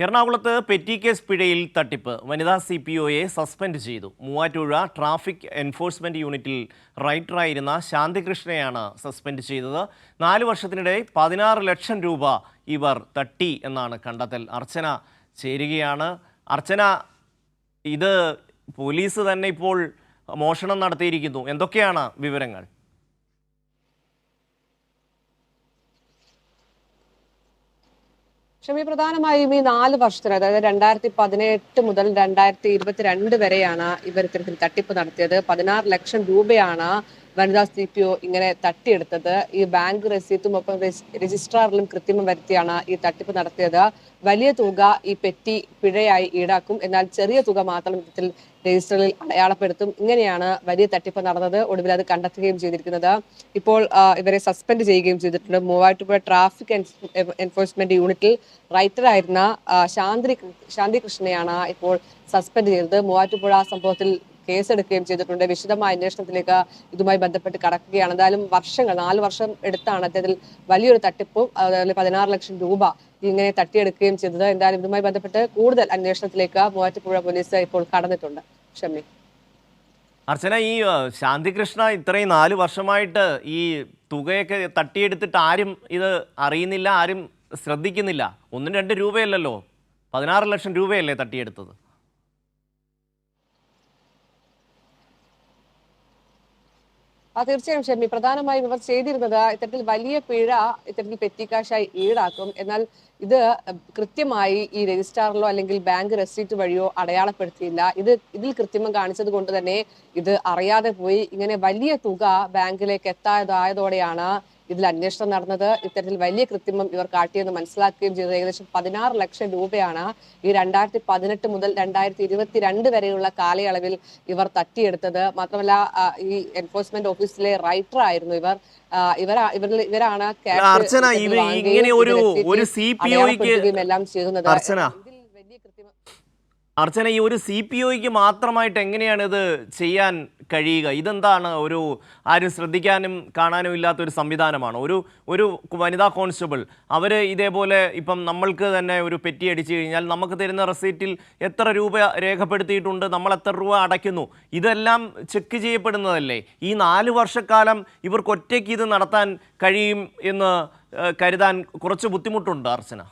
എറണാകുളത്ത് petty case പിഴയിൽ തട്ടിപ്പ് വനിതാ CPOയെ സസ്പെൻഡ് ചെയ്തു. മൂവാറ്റുപുഴ ട്രാഫിക് എൻഫോഴ്സ്മെന്റ് യൂണിറ്റിൽ റൈറ്ററായിരുന്ന ശാന്തികൃഷ്ണയെയാണ് സസ്പെൻഡ് ചെയ്തത്. 4 വർഷത്തിനിടെ 16 ലക്ഷം രൂപ ഇവർ തട്ടി എന്നാണ് കണ്ടെത്തൽ. അർച്ചന ചേരുകയാണ്. അർച്ചന, ഇത് പോലീസ് തന്നെ ഇപ്പോൾ മോഷണം നടത്തിയിരിക്കുന്നു. എന്തൊക്കെയാണ് വിവരങ്ങൾ? ഷമി, പ്രധാനമായും ഈ 4 വർഷത്തിന്, അതായത് 2018 മുതൽ 2022 വരെയാണ് ഇവർ ഇത്തരത്തിൽ തട്ടിപ്പ് നടത്തിയത്. 16 ലക്ഷം രൂപയാണ് വനിതാ CPO ഇങ്ങനെ തട്ടിയെടുത്തത്. ഈ ബാങ്ക് രസീറ്റും ഒപ്പം രജിസ്ട്രാറിലും കൃത്രിമം വരുത്തിയാണ് ഈ തട്ടിപ്പ് നടത്തിയത്. വലിയ തുക ഈ പെറ്റി പിഴയായി ഈടാക്കും, എന്നാൽ ചെറിയ തുക മാത്രം ഇത്തരത്തിൽ രജിസ്റ്ററിൽ അടയാളപ്പെടുത്തും. ഇങ്ങനെയാണ് വലിയ തട്ടിപ്പ് നടന്നത്. ഒടുവിൽ അത് കണ്ടെത്തുകയും ചെയ്തിരിക്കുന്നത്. ഇപ്പോൾ ഇവരെ സസ്പെൻഡ് ചെയ്യുകയും ചെയ്തിട്ടുണ്ട്. മൂവാറ്റുപുഴ ട്രാഫിക് എൻഫോഴ്സ്മെന്റ് യൂണിറ്റിൽ റൈറ്ററായിരുന്ന ശാന്തി കൃഷ്ണയാണ് ഇപ്പോൾ സസ്പെൻഡ് ചെയ്തത്. മൂവാറ്റുപുഴ സംഭവത്തിൽ കേസെടുക്കുകയും ചെയ്തിട്ടുണ്ട്. വിശദമായ അന്വേഷണത്തിലേക്ക് ഇതുമായി ബന്ധപ്പെട്ട് കടക്കുകയാണ്. എന്തായാലും 4 വർഷം എടുത്താണ് അദ്ദേഹത്തിൽ വലിയൊരു തട്ടിപ്പും അതുപോലെ 16 ലക്ഷം രൂപ ഇങ്ങനെ തട്ടിയെടുക്കുകയും ചെയ്തത്. എന്തായാലും ഇതുമായി ബന്ധപ്പെട്ട് കൂടുതൽ അന്വേഷണത്തിലേക്ക് മൂവാറ്റുപുഴ പോലീസ് ഇപ്പോൾ കടന്നിട്ടുണ്ട്. ഷമി, അർച്ചന, ഈ ശാന്തികൃഷ്ണ ഇത്രയും 4 വർഷമായിട്ട് ഈ തുകയൊക്കെ തട്ടിയെടുത്തിട്ട് ആരും ഇത് അറിയുന്നില്ല, ആരും ശ്രദ്ധിക്കുന്നില്ല. 1-2 രൂപയല്ലല്ലോ, 16 ലക്ഷം രൂപയല്ലേ തട്ടിയെടുത്തത്? തീർച്ചയായും ഷമി, പ്രധാനമായും ഇവർ ചെയ്തിരുന്നത് ഇത്തരത്തിൽ വലിയ പിഴ ഇത്തരത്തിൽ പെറ്റിക്കാശായി ഈടാക്കും. എന്നാൽ ഇത് കൃത്യമായി ഈ രജിസ്ട്രാറിലോ അല്ലെങ്കിൽ ബാങ്ക് റെസീറ്റ് വഴിയോ അടയാളപ്പെടുത്തിയില്ല. ഇതിൽ കൃത്രിമം കാണിച്ചത് കൊണ്ട് തന്നെ ഇത് അറിയാതെ പോയി. ഇങ്ങനെ വലിയ തുക ബാങ്കിലേക്ക് എത്താതായതോടെയാണ് ഇതിൽ അന്വേഷണം നടന്നത്. ഇത്തരത്തിൽ വലിയ കൃത്രിമം ഇവർ കാട്ടിയെന്ന് മനസ്സിലാക്കുകയും ചെയ്തത്. ഏകദേശം 16 ലക്ഷം രൂപയാണ് ഈ 2018 മുതൽ 2022 വരെയുള്ള കാലയളവിൽ ഇവർ തട്ടിയെടുത്തത്. മാത്രമല്ല, ഈ എൻഫോഴ്സ്മെന്റ് ഓഫീസിലെ റൈറ്റർ ആയിരുന്നു ഇവർ. ഇവരാണ് എല്ലാം ചെയ്യുന്നത്. അർച്ചന, ഈ ഒരു CPOയ്ക്ക് മാത്രമായിട്ട് എങ്ങനെയാണ് ഇത് ചെയ്യാൻ കഴിയുക? ഇതെന്താണ്, ആരും ശ്രദ്ധിക്കാനും കാണാനും ഇല്ലാത്തൊരു സംവിധാനമാണ്? ഒരു വനിതാ കോൺസ്റ്റബിൾ അവർ ഇതേപോലെ ഇപ്പം നമ്മൾക്ക് തന്നെ ഒരു പെറ്റി അടിച്ചു കഴിഞ്ഞാൽ നമുക്ക് തരുന്ന റെസീറ്റിൽ എത്ര രൂപ രേഖപ്പെടുത്തിയിട്ടുണ്ട്, നമ്മൾ എത്ര രൂപ അടയ്ക്കുന്നു, ഇതെല്ലാം ചെക്ക് ചെയ്യപ്പെടുന്നതല്ലേ? ഈ 4 വർഷക്കാലം ഇവർക്ക് ഒറ്റയ്ക്ക് ഇത് നടത്താൻ കഴിയും എന്ന് കരുതാൻ കുറച്ച് ബുദ്ധിമുട്ടുണ്ട് അർച്ചന.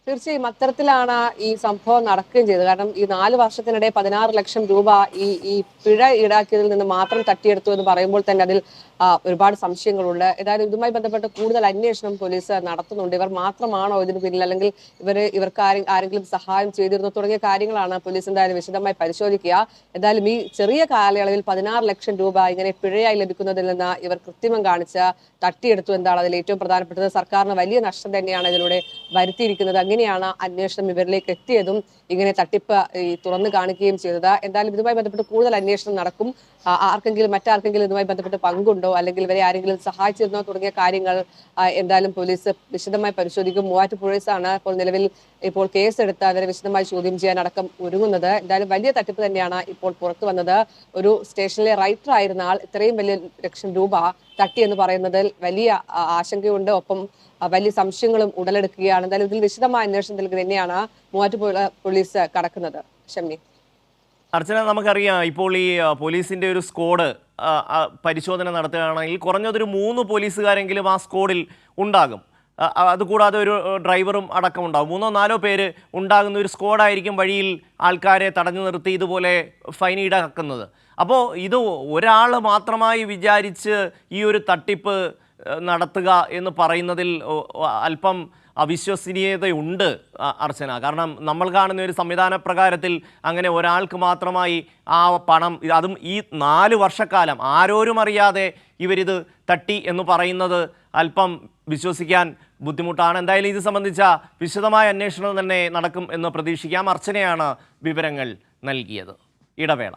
തീർച്ചയായും അത്തരത്തിലാണ് ഈ സംഭവം നടക്കുകയും ചെയ്തത്. കാരണം ഈ 4 വർഷത്തിനിടെ 16 ലക്ഷം രൂപ ഈ പിഴ ഈടാക്കിയതിൽ നിന്ന് മാത്രം തട്ടിയെടുത്തു എന്ന് പറയുമ്പോൾ തന്നെ അതിൽ ഒരുപാട് സംശയങ്ങളുണ്ട്. ഏതായാലും ഇതുമായി ബന്ധപ്പെട്ട് കൂടുതൽ അന്വേഷണം പോലീസ് നടത്തുന്നുണ്ട്. ഇവർ മാത്രമാണോ ഇതിന് പിന്നിൽ, അല്ലെങ്കിൽ ഇവർക്ക് ആരെങ്കിലും സഹായം ചെയ്തിരുന്നോ തുടങ്ങിയ കാര്യങ്ങളാണ് പോലീസ് എന്തായാലും വിശദമായി പരിശോധിക്കുക. എന്തായാലും ഈ ചെറിയ കാലയളവിൽ 16 ലക്ഷം രൂപ ഇങ്ങനെ പിഴയായി ലഭിക്കുന്നതിൽ നിന്ന് ഇവർ കൃത്രിമം കാണിച്ച് തട്ടിയെടുത്തു എന്താണ് അതിൽ ഏറ്റവും പ്രധാനപ്പെട്ടത്. സർക്കാരിന് വലിയ നഷ്ടം തന്നെയാണ് ഇതിലൂടെ വരുത്തിയിരിക്കുന്നത്. അങ്ങനെയാണ് അന്വേഷണം ഇവരിലേക്ക് എത്തിയതും ഇങ്ങനെ തട്ടിപ്പ് തുറന്നു കാണിക്കുകയും ചെയ്തത്. എന്തായാലും ഇതുമായി ബന്ധപ്പെട്ട് കൂടുതൽ അന്വേഷണം നടക്കും. മറ്റാർക്കെങ്കിലും ഇതുമായി ബന്ധപ്പെട്ട് പങ്കുണ്ടോ, അല്ലെങ്കിൽ ഇവരെ ആരെങ്കിലും സഹായിച്ചിരുന്നോ തുടങ്ങിയ കാര്യങ്ങൾ എന്തായാലും പോലീസ് വിശദമായി പരിശോധിക്കും. മൂവാറ്റുപുഴയാണ് ഇപ്പോൾ നിലവിൽ കേസെടുത്ത് അവരെ വിശദമായി ചോദ്യം ചെയ്യാൻ അടക്കം ഒരുങ്ങുന്നത്. എന്തായാലും വലിയ തട്ടിപ്പ് തന്നെയാണ് ഇപ്പോൾ പുറത്തു വന്നത്. ഒരു സ്റ്റേഷനിലെ റൈറ്റർ ആയിരുന്ന ആൾ ഇത്രയും വലിയ ലക്ഷം രൂപ തട്ടി എന്ന് പറയുന്നതിൽ വലിയ ആശങ്കയുണ്ട്. ഒപ്പം വലിയ സംശയങ്ങളും ഉടലെടുക്കുകയാണ്. എന്തായാലും ഇതിൽ വിശദമായ അന്വേഷണത്തിലേക്ക് തന്നെയാണ് മൂവാറ്റുപുഴ പോലീസ് കടക്കുന്നത്. ഷമി, അർച്ചന, നമുക്കറിയാം ഇപ്പോൾ ഈ പോലീസിൻ്റെ ഒരു സ്ക്വാഡ് പരിശോധന നടത്തുകയാണെങ്കിൽ കുറഞ്ഞതൊരു 3 പോലീസുകാരെങ്കിലും ആ സ്ക്വാഡിൽ ഉണ്ടാകും. അതുകൂടാതെ ഒരു ഡ്രൈവറും അടക്കം ഉണ്ടാകും. 3-4 പേര് ഉണ്ടാകുന്ന ഒരു സ്ക്വാഡായിരിക്കും വഴിയിൽ ആൾക്കാരെ തടഞ്ഞു നിർത്തി ഇതുപോലെ ഫൈൻ ഈടാക്കുന്നത്. അപ്പോൾ ഇത് ഒരാൾ മാത്രമായി വിചാരിച്ച് ഈ ഒരു തട്ടിപ്പ് നടത്തുക എന്ന് പറയുന്നതിൽ അല്പം അവിശ്വസനീയതയുണ്ട് അർച്ചന. കാരണം നമ്മൾ കാണുന്ന ഒരു സംവിധാന പ്രകാരത്തിൽ അങ്ങനെ ഒരാൾക്ക് മാത്രമായി ആ പണം, അതും ഈ 4 വർഷക്കാലം ആരോരും അറിയാതെ ഇവരിത് തട്ടി എന്ന് പറയുന്നത് അല്പം വിശ്വസിക്കാൻ ബുദ്ധിമുട്ടാണ്. എന്തായാലും ഇത് സംബന്ധിച്ച വിശദമായ അന്വേഷണം തന്നെ നടക്കും എന്ന് പ്രതീക്ഷിക്കാം. അർച്ചനയാണ് വിവരങ്ങൾ നൽകിയത്. ഇടവേള.